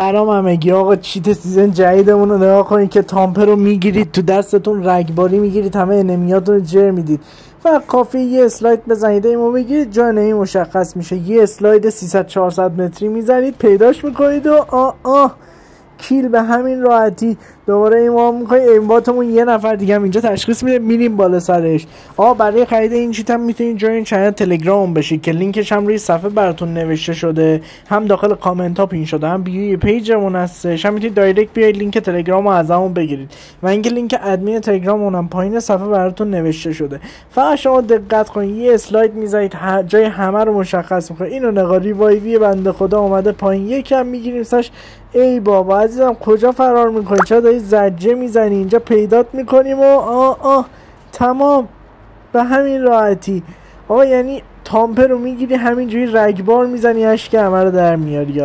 سلام همگی آقا، چیت سیزن جدیدمون رو نگاه کنید که تامپر رو میگیرید تو دستتون، رگباری میگیرید، همه انمیاتون رو جر میدید. فقط کافی یه اسلاید بزنید ایمو بگیرید، جای نمی مشخص میشه. یه اسلاید 300-400 متری میزنید، پیداش میکنید و کیل به همین راحتی. دوباره ایما میکنید، ایمباتمون یه نفر دیگه هم اینجا تشخیص میده، میریم بالا سرش. برای خرید این چیت هم میتونید جوین چنل تلگرام بشید که لینکش هم روی صفحه براتون نوشته شده، هم داخل کامنت ها پین شده، هم بیوی پیجمون هستش. هم میتونید دایرکت بیاید لینک تلگرام رو ازمون بگیرید و اینکه لینک ادمین تلگراممون هم پایین صفحه براتون نوشته شده. فقط شما دقت کنید، یه اسلاید میذارید، جای همه رو مشخص میکنید. اینو نگاه، ریوایوی بنده خدا اومده پایین، یکم میگیریم سش. ای بابا عزیزم، کجا فرار میکنی؟ چرا داری زجه میزنی؟ اینجا پیدات میکنیم و تمام. به همین راحتی یعنی تامپر رو میگیری همینجوری رگبار میزنی، اشک همه رو در میاری.